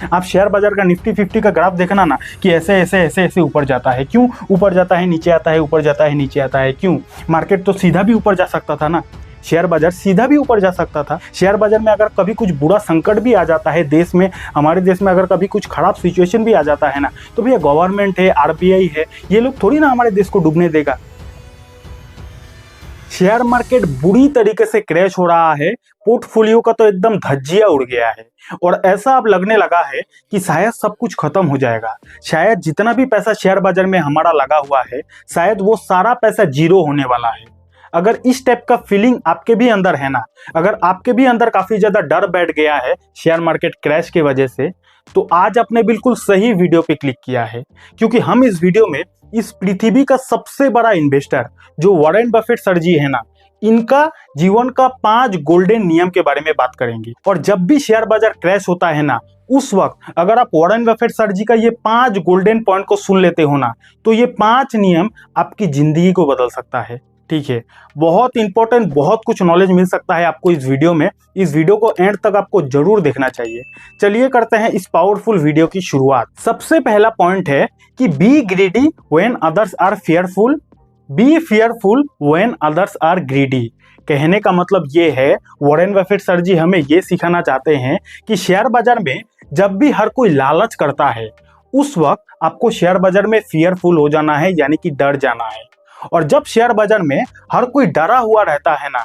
आप शेयर बाजार का निफ्टी 50 का ग्राफ देखना ना कि ऐसे ऐसे ऐसे ऐसे ऊपर जाता है। क्यों ऊपर जाता है, नीचे आता है, ऊपर जाता है, नीचे आता है? क्यों? मार्केट तो सीधा भी ऊपर जा सकता था ना, शेयर बाजार सीधा भी ऊपर जा सकता था। शेयर बाजार में अगर कभी कुछ बुरा संकट भी आ जाता है देश में, हमारे देश में अगर कभी कुछ खराब सिचुएशन भी आ जाता है ना, तो भैया गवर्नमेंट है, आरबीआई है, ये लोग थोड़ी ना हमारे देश को डूबने देगा। शेयर मार्केट बुरी तरीके से क्रैश हो रहा है, पोर्टफोलियो का तो एकदम धज्जिया उड़ गया है और ऐसा अब लगने लगा है कि शायद सब कुछ खत्म हो जाएगा। शायद जितना भी पैसा शेयर बाजार में हमारा लगा हुआ है, शायद वो सारा पैसा जीरो होने वाला है। अगर इस टाइप का फीलिंग आपके भी अंदर है ना, अगर आपके भी अंदर काफी ज्यादा डर बैठ गया है शेयर मार्केट क्रैश की वजह से, तो आज आपने बिल्कुल सही वीडियो पे क्लिक किया है, क्योंकि हम इस वीडियो में इस पृथ्वी का सबसे बड़ा इन्वेस्टर जो वॉरेन बफेट सर जी है ना, इनका जीवन का 5 गोल्डन नियम के बारे में बात करेंगे। और जब भी शेयर बाजार क्रैश होता है ना, उस वक्त अगर आप वॉरेन बफेट सर जी का ये 5 गोल्डन पॉइंट को सुन लेते हो ना, तो ये 5 नियम आपकी जिंदगी को बदल सकता है। ठीक है, बहुत इंपॉर्टेंट, बहुत कुछ नॉलेज मिल सकता है आपको इस वीडियो में। इस वीडियो को एंड तक आपको जरूर देखना चाहिए। चलिए करते हैं इस पावरफुल वीडियो की शुरुआत। सबसे पहला पॉइंट है कि be greedy when others are fearful, be fearful when others are greedy. कहने का मतलब ये है, वॉरेन बफेट सर जी हमें ये सिखाना चाहते हैं कि शेयर बाजार में जब भी हर कोई लालच करता है, उस वक्त आपको शेयर बाजार में फेयरफुल हो जाना है, यानी कि डर जाना है। और जब शेयर बाजार में हर कोई डरा हुआ रहता है ना,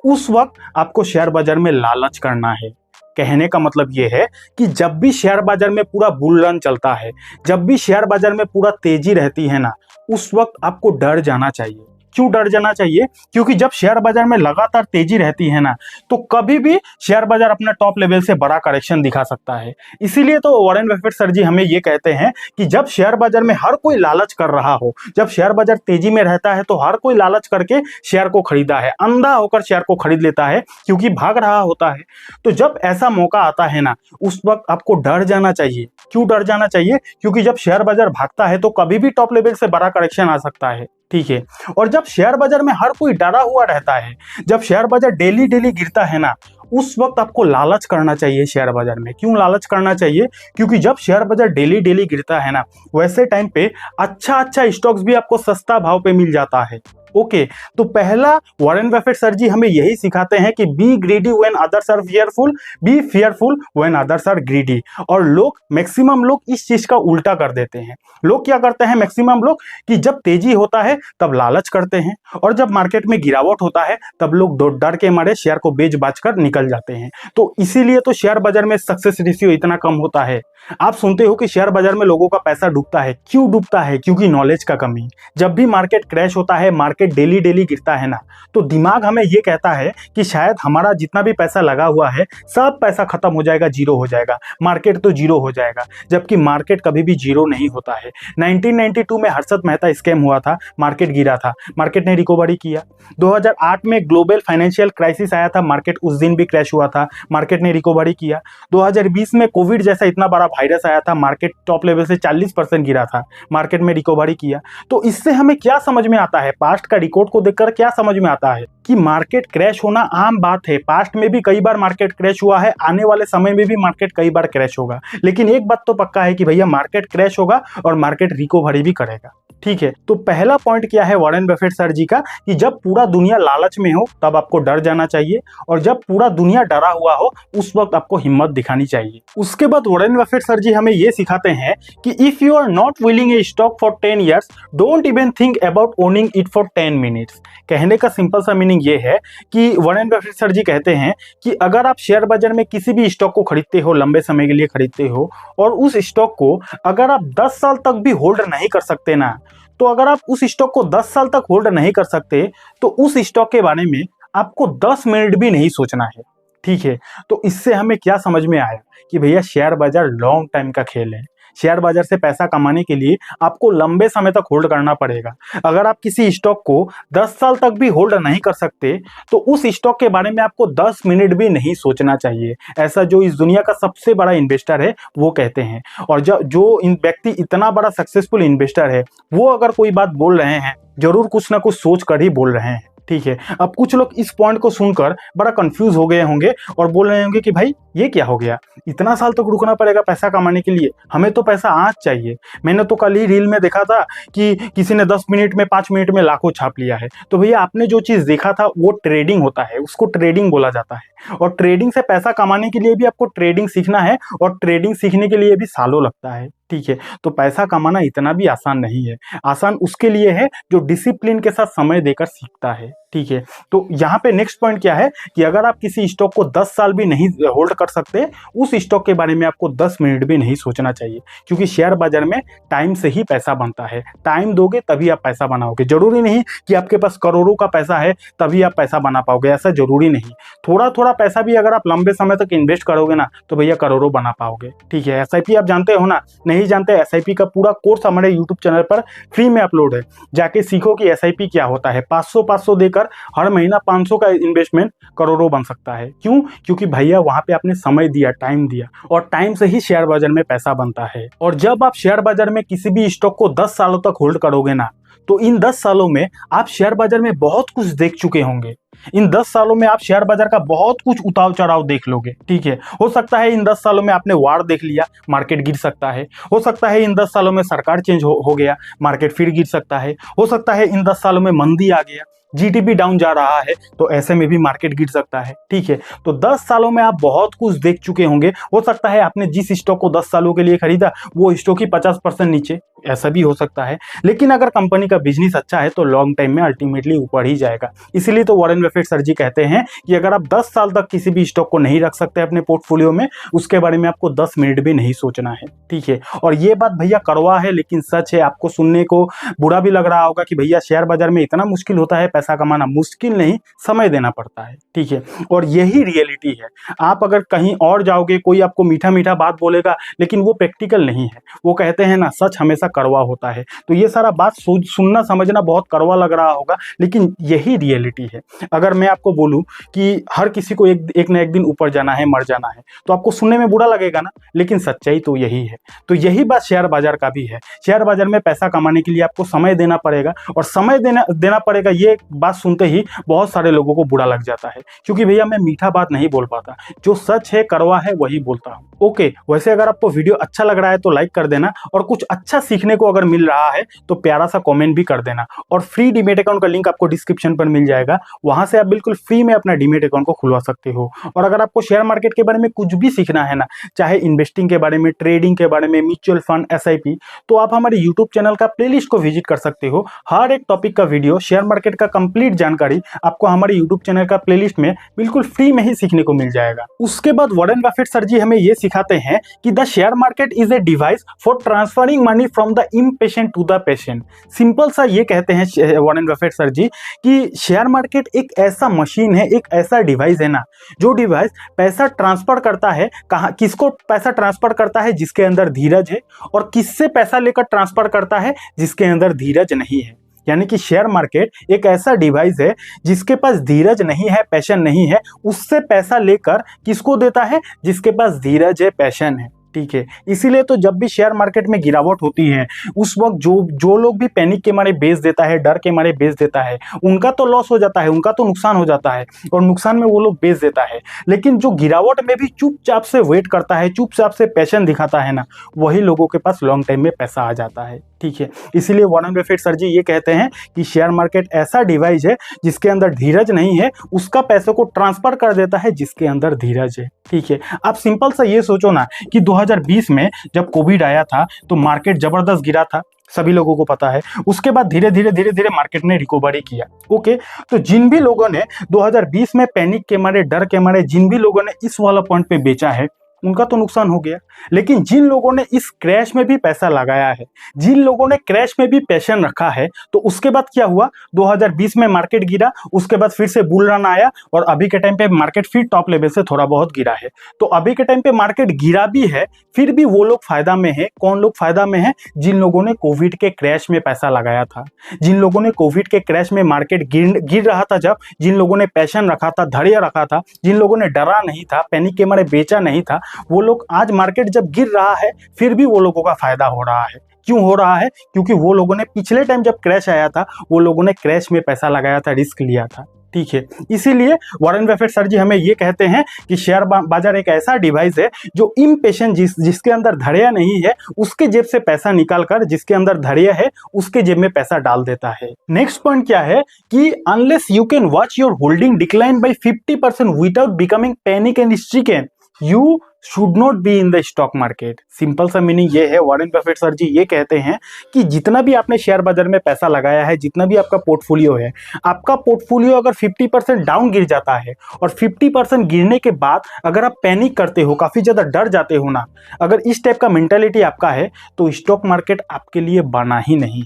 उस वक्त आपको शेयर बाजार में लालच करना है। कहने का मतलब ये है कि जब भी शेयर बाजार में पूरा बुल रन चलता है, जब भी शेयर बाजार में पूरा तेजी रहती है ना, उस वक्त आपको डर जाना चाहिए। क्यों डर जाना चाहिए? क्योंकि जब शेयर बाजार में लगातार तेजी रहती है ना, तो कभी भी शेयर बाजार अपना टॉप लेवल से बड़ा करेक्शन दिखा सकता है। इसीलिए तो वॉरेन बफेट सर जी हमें ये कहते हैं कि जब शेयर बाजार में हर कोई लालच कर रहा हो, जब शेयर बाजार तेजी में रहता है, तो हर कोई लालच करके शेयर को खरीदा है, अंधा होकर शेयर को खरीद लेता है, क्योंकि भाग रहा होता है। तो जब ऐसा मौका आता है ना, उस वक्त आपको डर जाना चाहिए। क्यों डर जाना चाहिए? क्योंकि जब शेयर बाजार भागता है तो कभी भी टॉप लेवल से बड़ा करेक्शन आ सकता है। ठीक है, और जब शेयर बाजार में हर कोई डरा हुआ रहता है, जब शेयर बाजार डेली डेली गिरता है ना, उस वक्त आपको लालच करना चाहिए शेयर बाजार में। क्यों लालच करना चाहिए? क्योंकि जब शेयर बाजार डेली डेली गिरता है ना, वैसे टाइम पे अच्छा स्टॉक्स भी आपको सस्ता भाव पे मिल जाता है। ओके, तो पहला वॉरेन बफेट सर जी हमें यही सिखाते हैं कि be greedy when others are fearful, be fearful when others are greedy. और लोग, मैक्सिमम लोग इस चीज का उल्टा कर देते हैं। लोग क्या करते हैं मैक्सिमम लोग, कि जब तेजी होता है तब लालच करते हैं, और जब मार्केट में गिरावट होता है तब लोग डर के मारे शेयर को बेच बाच कर निकल जाते हैं। तो इसीलिए तो शेयर बाजार में सक्सेस रेशियो इतना कम होता है। आप सुनते हो कि शेयर बाजार में लोगों का पैसा डूबता है। क्यों डूबता है? क्योंकि नॉलेज का कमी। जब भी मार्केट क्रैश होता है, मार्केट डेली डेली गिरता है ना, तो दिमाग हमें ये कहता है कि शायद हमारा जितना भी पैसा लगा हुआ है सब पैसा खत्म हो जाएगा, जीरो हो जाएगा, मार्केट तो जीरो हो जाएगा। जबकि मार्केट कभी भी जीरो नहीं होता है। 1992 में हर्षद मेहता स्कैम हुआ था, मार्केट गिरा था, मार्केट ने रिकवरी किया। 2008 में ग्लोबल फाइनेंशियल क्राइसिस आया था, मार्केट उस दिन भी क्रैश हुआ था, मार्केट ने रिकवरी किया। 2020 में कोविड जैसा इतना बड़ा वायरस आया था, मार्केट टॉप लेवल से 40% गिरा था, मार्केट में रिकवरी किया। तो इससे हमें क्या समझ में आता है? पास्ट का रिकॉर्ड को देखकर क्या समझ में आता है कि मार्केट क्रैश होना आम बात है। पास्ट में भी कई बार मार्केट क्रैश हुआ है, आने वाले समय में भी मार्केट कई बार क्रैश होगा। लेकिन एक बात तो पक्का है कि भैया मार्केट क्रैश होगा और मार्केट रिकवरी भी करेगा। ठीक है, तो पहला पॉइंट क्या है वॉरेन बफेट सर जी का, कि जब पूरा दुनिया लालच में हो तब आपको डर जाना चाहिए, और जब पूरा दुनिया डरा हुआ हो उस वक्त आपको हिम्मत दिखानी चाहिए। उसके बाद वॉरेन बफेट सर जी हमें ये सिखाते हैं कि if you are not willing a stock for 10 years, don't even think about owning it for 10 minutes। कहने का सिंपल सा मीनिंग ये है कि वॉरेन बफेट सर जी कहते हैं कि अगर आप शेयर बाजार में किसी भी स्टॉक को खरीदते हो, लंबे समय के लिए खरीदते हो, और उस स्टॉक को अगर आप 10 साल तक भी होल्ड नहीं कर सकते ना, तो अगर आप उस स्टॉक को 10 साल तक होल्ड नहीं कर सकते, तो उस स्टॉक के बारे में आपको 10 मिनट भी नहीं सोचना है। ठीक है, तो इससे हमें क्या समझ में आया कि भैया शेयर बाजार लॉन्ग टाइम का खेल है। शेयर बाजार से पैसा कमाने के लिए आपको लंबे समय तक होल्ड करना पड़ेगा। अगर आप किसी स्टॉक को 10 साल तक भी होल्ड नहीं कर सकते, तो उस स्टॉक के बारे में आपको 10 मिनट भी नहीं सोचना चाहिए। ऐसा जो इस दुनिया का सबसे बड़ा इन्वेस्टर है वो कहते हैं। और जो इन व्यक्ति इतना बड़ा सक्सेसफुल इन्वेस्टर है, वो अगर कोई बात बोल रहे हैं, जरूर कुछ ना कुछ सोच कर ही बोल रहे हैं। ठीक है। अब कुछ लोग इस पॉइंट को सुनकर बड़ा कंफ्यूज हो गए होंगे और बोल रहे होंगे कि भाई ये क्या हो गया, इतना साल तक रुकना पड़ेगा पैसा कमाने के लिए, हमें तो पैसा आज चाहिए। मैंने तो कल ही रील में देखा था कि किसी ने 10 मिनट में 5 मिनट में लाखों छाप लिया है। तो भैया आपने जो चीज देखा था वो ट्रेडिंग होता है, उसको ट्रेडिंग बोला जाता है। और ट्रेडिंग से पैसा कमाने के लिए भी आपको ट्रेडिंग सीखना है, और ट्रेडिंग सीखने के लिए भी सालों लगता है, ठीक है। तो पैसा कमाना इतना भी आसान नहीं है। आसान उसके लिए है जो डिसिप्लिन के साथ समय देकर सीखता है, ठीक है। तो यहाँ पे नेक्स्ट पॉइंट क्या है कि अगर आप किसी स्टॉक को 10 साल भी नहीं होल्ड कर सकते, उस स्टॉक के बारे में आपको 10 मिनट भी नहीं सोचना चाहिए, क्योंकि शेयर बाजार में टाइम से ही पैसा बनता है। टाइम दोगे तभी आप पैसा बनाओगे। जरूरी नहीं कि आपके पास करोड़ों का पैसा है तभी आप पैसा बना पाओगे, ऐसा जरूरी नहीं। थोड़ा थोड़ा पैसा भी अगर आप लंबे समय तक इन्वेस्ट करोगे ना तो भैया करोड़ों बना पाओगे, ठीक है। एसआईपी आप जानते हो ना, नहीं जानते, एसआईपी का पूरा कोर्स हमारे यूट्यूब चैनल पर फ्री में अपलोड है, जाके सीखो कि एसआईपी क्या होता है। 500 देकर हर महीना 500 का इन्वेस्टमेंट करोड़ों बन सकता है। क्यों? क्योंकि भैया वहां पे आपने समय दिया, टाइम दिया, और टाइम से ही शेयर बाजार में पैसा बनता है। और जब आप शेयर बाजार में किसी भी स्टॉक को 10 सालों तक होल्ड करोगे ना, तो इन 10 सालों में आप शेयर बाजार में बहुत कुछ देख चुके होंगे। इन 10 सालों में आप शेयर बाजार का बहुत कुछ उतार चढ़ाव देख लोगे, ठीक है। हो सकता है इन 10 सालों में आपने वार देख लिया, मार्केट गिर सकता है। हो सकता है इन 10 सालों में सरकार चेंज हो गया, मार्केट फिर गिर सकता है। हो सकता है इन 10 सालों में मंदी आ गया, जीडीपी डाउन जा रहा है, तो ऐसे में भी मार्केट गिर सकता है, ठीक है। तो 10 सालों में आप बहुत कुछ देख चुके होंगे। हो सकता है आपने जिस स्टॉक को 10 सालों के लिए खरीदा वो स्टॉक ही 50% नीचे, ऐसा भी हो सकता है। लेकिन अगर कंपनी का बिजनेस अच्छा है तो लॉन्ग टाइम में अल्टीमेटली ऊपर ही जाएगा। इसीलिए तो वॉरेन बफेट सर जी कहते हैं कि अगर आप 10 साल तक किसी भी स्टॉक को नहीं रख सकते अपने पोर्टफोलियो में, उसके बारे में आपको 10 मिनट भी नहीं सोचना है, ठीक है। और ये बात भैया कड़वा है लेकिन सच है। आपको सुनने को बुरा भी लग रहा होगा कि भैया शेयर बाजार में इतना मुश्किल होता है पैसा कमाना। मुश्किल नहीं, समय देना पड़ता है, ठीक है। और यही रियलिटी है। आप अगर कहीं और जाओगे, कोई आपको मीठा मीठा बात बोलेगा लेकिन वो प्रैक्टिकल नहीं है। वो कहते हैं ना, सच हमेशा कड़वा होता है। तो ये सारा बात सुनना समझना बहुत कड़वा लग रहा होगा, लेकिन यही रियलिटी है। अगर मैं आपको बोलूं कि हर किसी को एक ना एक दिन ऊपर जाना है, मर जाना है, तो आपको सुनने में बुरा लगेगा ना, लेकिन सच्चाई तो यही है। तो यही बात शेयर बाजार का भी है। शेयर बाजार में पैसा कमाने के लिए आपको समय देना पड़ेगा, और समय देना पड़ेगा। ये बात सुनते ही बहुत सारे लोगों को बुरा लग जाता है, क्योंकि भैया मैं मीठा बात नहीं बोल पाता, जो सच है कड़वा है वही बोलता हूँ। ओके, वैसे अगर आपको वीडियो अच्छा लग रहा है तो लाइक कर देना, और कुछ अच्छा सीखने को अगर मिल रहा है तो प्यारा सा कमेंट भी कर देना। और फ्री डीमेट अकाउंट का लिंक आपको डिस्क्रिप्शन पर मिल जाएगा, वहां से आप बिल्कुल फ्री में अपना डीमेट अकाउंट को खुलवा सकते हो। और अगर आपको शेयर मार्केट के बारे में कुछ भी सीखना है ना, चाहे इन्वेस्टिंग के बारे में, ट्रेडिंग के बारे में, म्यूचुअल फंड, एसआईपी, तो आप हमारे यूट्यूब चैनल का प्लेलिस्ट को विजिट कर सकते हो। हर एक टॉपिक का वीडियो, शेयर मार्केट का कंप्लीट जानकारी आपको हमारे यूट्यूब चैनल का प्लेलिस्ट में बिल्कुल फ्री में ही सीखने को मिल जाएगा। उसके बाद वॉरेन बफेट सर जी हमें ये सिखाते हैं कि the share market is a device for transferring money from the impatient to the patient. Simple सा ये कहते हैं वॉरेन बफेट सर जी कि शेयर मार्केट एक ऐसा मशीन है, एक ऐसा डिवाइस है ना, जो डिवाइस पैसा ट्रांसफर करता है। कहाँ, किसको पैसा ट्रांसफर करता है? जिसके अंदर धीरज है। और किससे पैसा लेकर ट्रांसफर करता है? जिसके अंदर धीरज नहीं है। यानी कि शेयर मार्केट एक ऐसा डिवाइस है जिसके पास धीरज नहीं है, पैशन नहीं है, उससे पैसा लेकर किसको देता है? जिसके पास धीरज है, पैशन है, ठीक है। इसीलिए तो जब भी शेयर मार्केट में गिरावट होती है, उस वक्त जो लोग भी पैनिक के मारे बेच देता है, डर के मारे बेच देता है, उनका तो लॉस हो जाता है, उनका तो नुकसान हो जाता है, और नुकसान में वो लोग बेच देता है। लेकिन जो गिरावट में भी चुपचाप से वेट करता है, चुपचाप से पैशन दिखाता है ना, वही लोगों के पास लॉन्ग टाइम में पैसा आ जाता है, ठीक है। इसीलिए वॉरेन बफेट सर जी ये कहते हैं कि शेयर मार्केट ऐसा डिवाइस है जिसके अंदर धीरज नहीं है, उसका पैसे को ट्रांसफर कर देता है जिसके अंदर धीरज है, ठीक है। आप सिंपल सा ये सोचो ना कि 2020 में जब कोविड आया था तो मार्केट जबरदस्त गिरा था, सभी लोगों को पता है। उसके बाद धीरे धीरे मार्केट ने रिकवरी किया। ओके, तो जिन भी लोगों ने 2020 में पैनिक के मारे, डर के मारे, जिन भी लोगों ने इस वाला पॉइंट पे बेचा है, उनका तो नुकसान हो गया। लेकिन जिन लोगों ने इस क्रैश में भी पैसा लगाया है, जिन लोगों ने क्रैश में भी पैशन रखा है, तो उसके बाद क्या हुआ? 2020 में मार्केट गिरा, उसके बाद फिर से बुल रन आया, और अभी के टाइम पे मार्केट फिर टॉप लेवल से थोड़ा बहुत गिरा है। तो अभी के टाइम पे मार्केट गिरा भी है, फिर भी वो लोग फायदा में है। कौन लोग फायदा में है? जिन लोगों ने कोविड के क्रैश में पैसा लगाया था, जिन लोगों ने कोविड के क्रैश में मार्केट गिर रहा था, जब जिन लोगों ने पैशन रखा था, धैर्य रखा था, जिन लोगों ने डरा नहीं था, पैनिक के मारे बेचा नहीं था, वो लोग आज मार्केट जब गिर रहा है फिर भी वो लोगों का फायदा हो रहा है। क्यों हो रहा है? क्योंकि वो लोगों ने पिछले टाइम जब क्रैश आया था वो लोगों ने क्रैश में पैसा लगाया था, रिस्क लिया था। ठीक है, इसीलिए वॉरेन बफेट सर जी हमें ये कहते हैं कि शेयर बाजार एक ऐसा डिवाइस है जो इम्पेशेंट जिसके अंदर धैर्य नहीं है उसके जेब से पैसा निकाल कर जिसके अंदर धैर्य है उसके जेब में पैसा डाल देता है। नेक्स्ट पॉइंट क्या है कि unless you can watch your holding decline by 50% without becoming panic and stricken you should not be in the stock market. Simple सा मीनिंग ये है, वॉरेन बफेट सर जी ये कहते हैं कि जितना भी आपने शेयर बाजार में पैसा लगाया है, जितना भी आपका पोर्टफोलियो है, आपका पोर्टफोलियो अगर 50% डाउन गिर जाता है और 50% गिरने के बाद अगर आप पैनिक करते हो, काफी ज्यादा डर जाते हो ना, अगर इस टाइप का मेंटालिटी आपका है तो स्टॉक मार्केट आपके लिए बना ही नहीं।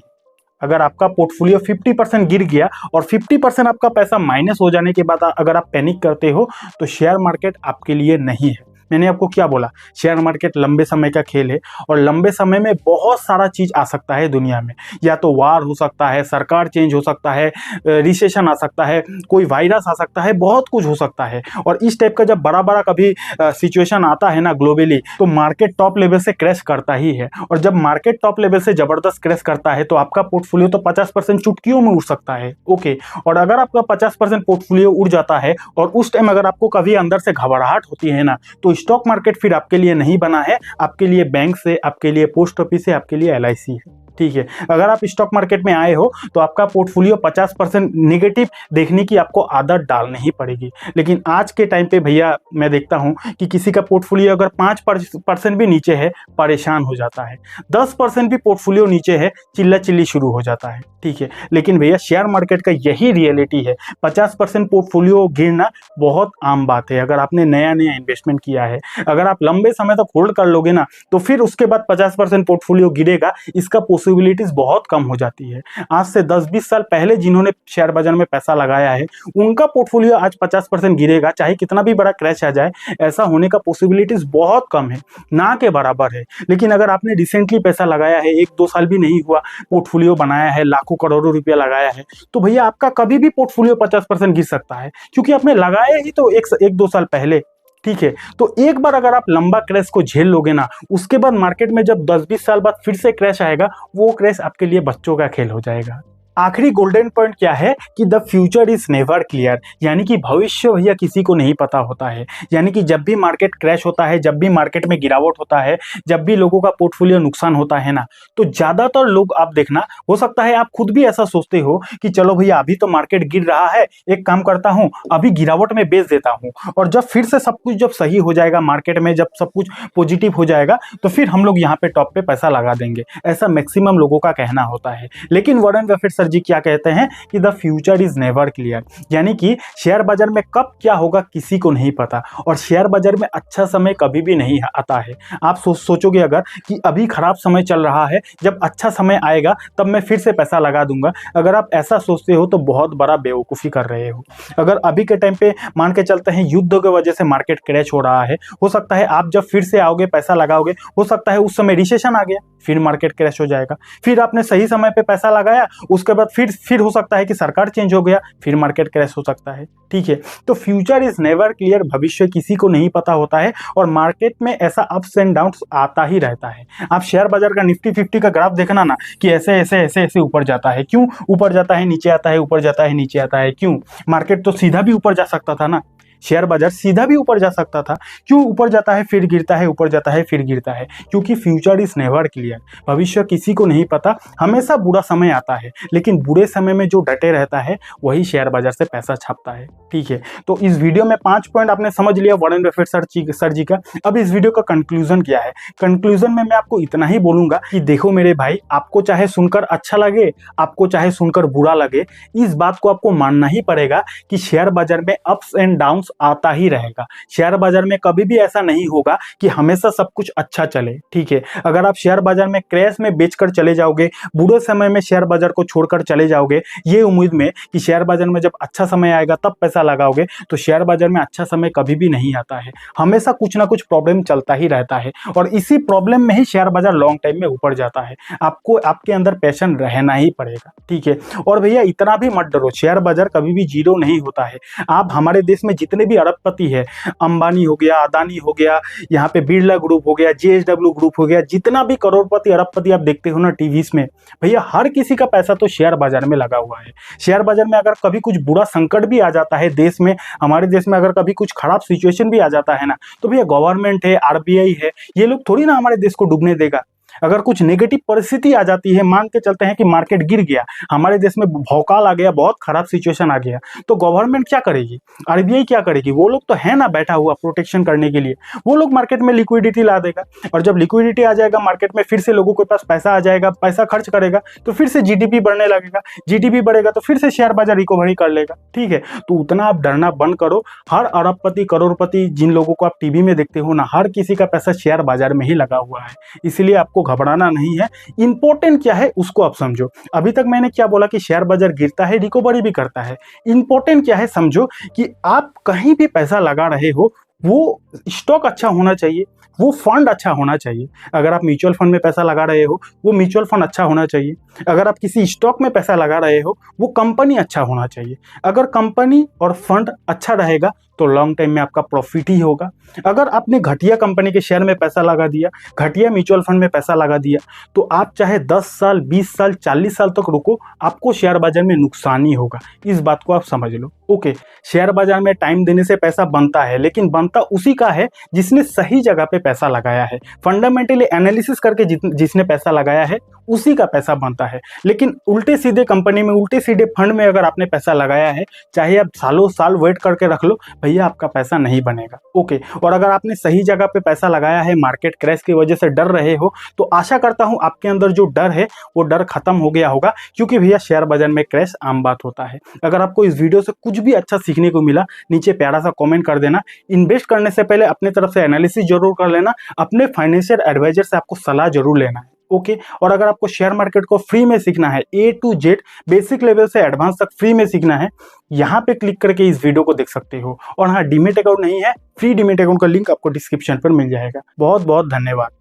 अगर आपका पोर्टफोलियो 50% गिर गया और 50% आपका पैसा माइनस हो जाने के बाद अगर आप पैनिक करते हो तो शेयर मार्केट आपके लिए नहीं है। मैंने आपको क्या बोला, शेयर मार्केट लंबे समय का खेल है और लंबे समय में बहुत सारा चीज आ सकता है दुनिया में। या तो वार हो सकता है, सरकार चेंज हो सकता है, रिसेशन आ सकता है, कोई वायरस आ सकता है, बहुत कुछ हो सकता है। और इस टाइप का जब बड़ा बड़ा कभी सिचुएशन आता है ना ग्लोबली, तो मार्केट टॉप लेवल से क्रैश करता ही है। और जब मार्केट टॉप लेवल से जबरदस्त क्रैश करता है तो आपका पोर्टफोलियो तो 50% चुटकियों में उड़ सकता है। ओके, और अगर आपका 50% पोर्टफोलियो उड़ जाता है और उस टाइम अगर आपको कभी अंदर से घबराहट होती है ना, तो स्टॉक मार्केट फिर आपके लिए नहीं बना है, आपके लिए बैंक से, आपके लिए पोस्ट ऑफिस है, आपके लिए LIC है। ठीक है, अगर आप स्टॉक मार्केट में आए हो तो आपका पोर्टफोलियो 50% नेगेटिव देखने की आपको आदत डालनी ही पड़ेगी। लेकिन आज के टाइम पे भैया मैं देखता हूं कि किसी का पोर्टफोलियो अगर 5% भी नीचे है परेशान हो जाता है, 10% भी पोर्टफोलियो नीचे है चिल्ला चिल्ली शुरू हो जाता है। ठीक है, लेकिन भैया शेयर मार्केट का यही रियलिटी है, 50% पोर्टफोलियो गिरना बहुत आम बात है। अगर आपने नया नया इन्वेस्टमेंट किया है, अगर आप लंबे समय तक होल्ड कर लोगे ना, तो फिर उसके बाद 50% पोर्टफोलियो गिरेगा, इसका पॉसिबिलिटीज बहुत कम हो जाती है। आज से 10-20 साल पहले जिन्होंने शेयर बाजार में पैसा लगाया है उनका पोर्टफोलियो आज 50% गिरेगा, चाहे कितना भी बड़ा क्रैश आ जाए, ऐसा होने का पॉसिबिलिटीज बहुत कम है, ना के बराबर है। लेकिन अगर आपने रिसेंटली पैसा लगाया है, 1-2 साल भी नहीं हुआ, पोर्टफोलियो बनाया है, लाखों करोड़ों रुपया लगाया है, तो भैया आपका कभी भी पोर्टफोलियो 50% गिर सकता है, क्योंकि आपने लगाया ही तो 1-2 साल पहले। ठीक है, तो एक बार अगर आप लंबा क्रैश को झेल लोगे ना, उसके बाद मार्केट में जब 10-20 साल बाद फिर से क्रैश आएगा, वो क्रैश आपके लिए बच्चों का खेल हो जाएगा। आखिरी गोल्डन पॉइंट क्या है कि the future is never clear, यानी कि भविष्य भैया किसी को नहीं पता होता है। यानी कि जब भी मार्केट क्रैश होता है, जब भी मार्केट में गिरावट होता है, जब भी लोगों का पोर्टफोलियो नुकसान होता है ना, तो ज्यादातर लोग आप देखना, हो सकता है आप खुद भी ऐसा सोचते हो कि चलो भैया अभी तो मार्केट गिर रहा है, एक काम करता हूं अभी गिरावट में बेच देता हूं, और जब फिर से सब कुछ जब सही हो जाएगा मार्केट में, जब सब कुछ पॉजिटिव हो जाएगा तो फिर हम लोग यहाँ पे टॉप पे पैसा लगा देंगे। ऐसा मैक्सिमम लोगों का कहना होता है। लेकिन वॉरेन बफेट सर जी क्या कहते हैं कि the future is never clear, यानी कि शेयर बाजार में कब क्या होगा किसी को नहीं पता, और शेयर बाजार में अच्छा समय कभी भी नहीं आता है। आप सोचोगे अगर कि अभी खराब समय चल रहा है, जब अच्छा समय आएगा तब मैं फिर से पैसा लगा दूंगा, अगर आप ऐसा सोचते हो तो बहुत बड़ा बेवकूफ़ी कर रहे हो। अगर अभी के टाइम पे मान के चलते हैं युद्ध की वजह से मार्केट क्रैश हो रहा है, हो सकता है आप जब फिर से आओगे पैसा लगाओगे, हो सकता है उस समय रिसेशन आ गया, फिर मार्केट क्रैश हो जाएगा। फिर आपने सही समय पे पैसा लगाया, उसके बाद फिर हो सकता है कि सरकार चेंज हो गया, फिर मार्केट क्रैश हो सकता है। ठीक है, तो फ्यूचर इज नेवर क्लियर, भविष्य किसी को नहीं पता होता है, और मार्केट में ऐसा अप्स एंड डाउन्स आता ही रहता है। आप शेयर बाजार का निफ्टी 50 का ग्राफ देखना ना, कि ऐसे ऐसे ऐसे ऐसे ऊपर जाता है, क्यों ऊपर जाता है, नीचे आता है, ऊपर जाता है, नीचे आता है, क्यों? मार्केट तो सीधा भी ऊपर जा सकता था ना, शेयर बाजार सीधा भी ऊपर जा सकता था, क्यों ऊपर जाता है फिर गिरता है, ऊपर जाता है फिर गिरता है? क्योंकि फ्यूचर इज नेवर क्लियर, भविष्य किसी को नहीं पता। हमेशा बुरा समय आता है, लेकिन बुरे समय में जो डटे रहता है वही शेयर बाजार से पैसा छापता है। ठीक है, तो इस वीडियो में 5 पॉइंट आपने समझ लिया वॉरेन बफेट सर जी का। अब इस वीडियो का कंक्लूजन क्या है? कंक्लूजन में मैं आपको इतना ही बोलूंगा कि देखो मेरे भाई, आपको चाहे सुनकर अच्छा लगे, आपको चाहे सुनकर बुरा लगे, इस बात को आपको मानना ही पड़ेगा कि शेयर बाजार में अप्स एंड डाउन्स आता ही रहेगा। शेयर बाजार में कभी भी ऐसा नहीं होगा कि हमेशा सब कुछ अच्छा चले। ठीक है, अगर आप शेयर बाजार में क्रैश में बेचकर चले जाओगे, बुरे समय में शेयर बाजार को छोड़कर चले जाओगे, ये उम्मीद में कि शेयर बाजार में जब अच्छा समय आएगा तब पैसा लगाओगे, तो शेयर बाजार में अच्छा समय कभी भी नहीं आता है। हमेशा कुछ ना कुछ प्रॉब्लम चलता ही रहता है, और इसी प्रॉब्लम में ही शेयर बाजार लॉन्ग टाइम में ऊपर जाता है। आपको आपके अंदर पैशन रहना ही पड़ेगा। ठीक है, और भैया इतना भी मत डरो, शेयर बाजार कभी भी जीरो नहीं होता है। आप हमारे देश में जितने जितने भी अरबपति है, अंबानी हो गया, अदानी हो गया, यहाँ पे बिरला ग्रुप हो गया, JSW ग्रुप हो गया, जितना भी करोड़पति अरबपति आप देखते हो ना टीवीज में, भैया हर किसी का पैसा तो शेयर बाजार में लगा हुआ है। शेयर बाजार में अगर कभी कुछ बुरा संकट भी आ जाता है देश में, हमारे देश में अगर कभी कुछ खराब सिचुएशन भी आ जाता है ना, तो भैया गवर्नमेंट है, RBI है, ये लोग थोड़ी ना हमारे देश को डूबने देगा। अगर कुछ नेगेटिव परिस्थिति आ जाती है, मान के चलते हैं कि मार्केट गिर गया, हमारे देश में भौकाल आ गया, बहुत खराब सिचुएशन आ गया, तो गवर्नमेंट क्या करेगी, RBI क्या करेगी? वो लोग तो है ना बैठा हुआ प्रोटेक्शन करने के लिए, वो लोग मार्केट में लिक्विडिटी ला देगा, और जब लिक्विडिटी आ जाएगा मार्केट में, फिर से लोगों के पास पैसा आ जाएगा, पैसा खर्च करेगा तो फिर से GDP बढ़ने लगेगा, GDP बढ़ेगा तो फिर से शेयर बाजार रिकवरी कर लेगा। ठीक है, तो उतना आप डरना बंद करो। हर अरबपति करोड़पति जिन लोगों को आप टीवी में देखते हो ना, हर किसी का पैसा शेयर बाजार में ही लगा हुआ है, इसलिए आपको घबराना नहीं है। इंपॉर्टेंट क्या है उसको आप समझो। अभी तक मैंने क्या बोला कि शेयर बाजार गिरता है, रिकवरी भी करता है। इंपॉर्टेंट क्या है समझो, कि आप कहीं भी पैसा लगा रहे हो, वो स्टॉक अच्छा होना चाहिए, वो फंड अच्छा होना चाहिए। अगर आप म्यूचुअल फंड में पैसा लगा रहे हो, वो म्यूचुअल फंड अच्छा होना चाहिए। अगर आप किसी स्टॉक में पैसा लगा रहे हो, वो कंपनी अच्छा होना चाहिए। अगर कंपनी और फंड अच्छा रहेगा तो लॉन्ग टाइम में आपका प्रॉफिट ही होगा। अगर आपने घटिया कंपनी के शेयर में पैसा लगा दिया, घटिया म्यूचुअल फंड में पैसा लगा दिया, तो आप चाहे 10 साल, 20 साल, 40 साल तक रुको, आपको शेयर बाजार में नुकसान ही होगा। इस बात को आप समझ लो। ओके, शेयर बाजार में टाइम देने से पैसा बनता है, लेकिन बनता उसी का है जिसने सही जगह पे पैसा लगाया है। फंडामेंटली एनालिसिस करके जिसने पैसा लगाया है उसी का पैसा बनता है। लेकिन उल्टे सीधे कंपनी में, उल्टे सीधे फंड में अगर आपने पैसा लगाया है, चाहे आप सालों साल वेट करके रख लो, भैया आपका पैसा नहीं बनेगा। ओके, और अगर आपने सही जगह पे पैसा लगाया है, मार्केट क्रैश की वजह से डर रहे हो, तो आशा करता हूं आपके अंदर जो डर है वो डर खत्म हो गया होगा, क्योंकि भैया शेयर बाजार में क्रैश आम बात होता है। अगर आपको इस वीडियो से कुछ भी अच्छा सीखने को मिला, नीचे प्यारा सा कमेंट कर देना। इन्वेस्ट करने से पहले अपने तरफ से एनालिसिस जरूर कर लेना, अपने फाइनेंशियल एडवाइजर से आपको सलाह जरूर लेना है। ओके, और अगर आपको शेयर मार्केट को फ्री में सीखना है, A to Z basic level से एडवांस तक फ्री में सीखना है, यहाँ पे क्लिक करके इस वीडियो को देख सकते हो। और हाँ, डीमेट अकाउंट नहीं है, फ्री डीमेट अकाउंट का लिंक आपको डिस्क्रिप्शन पर मिल जाएगा। बहुत बहुत धन्यवाद।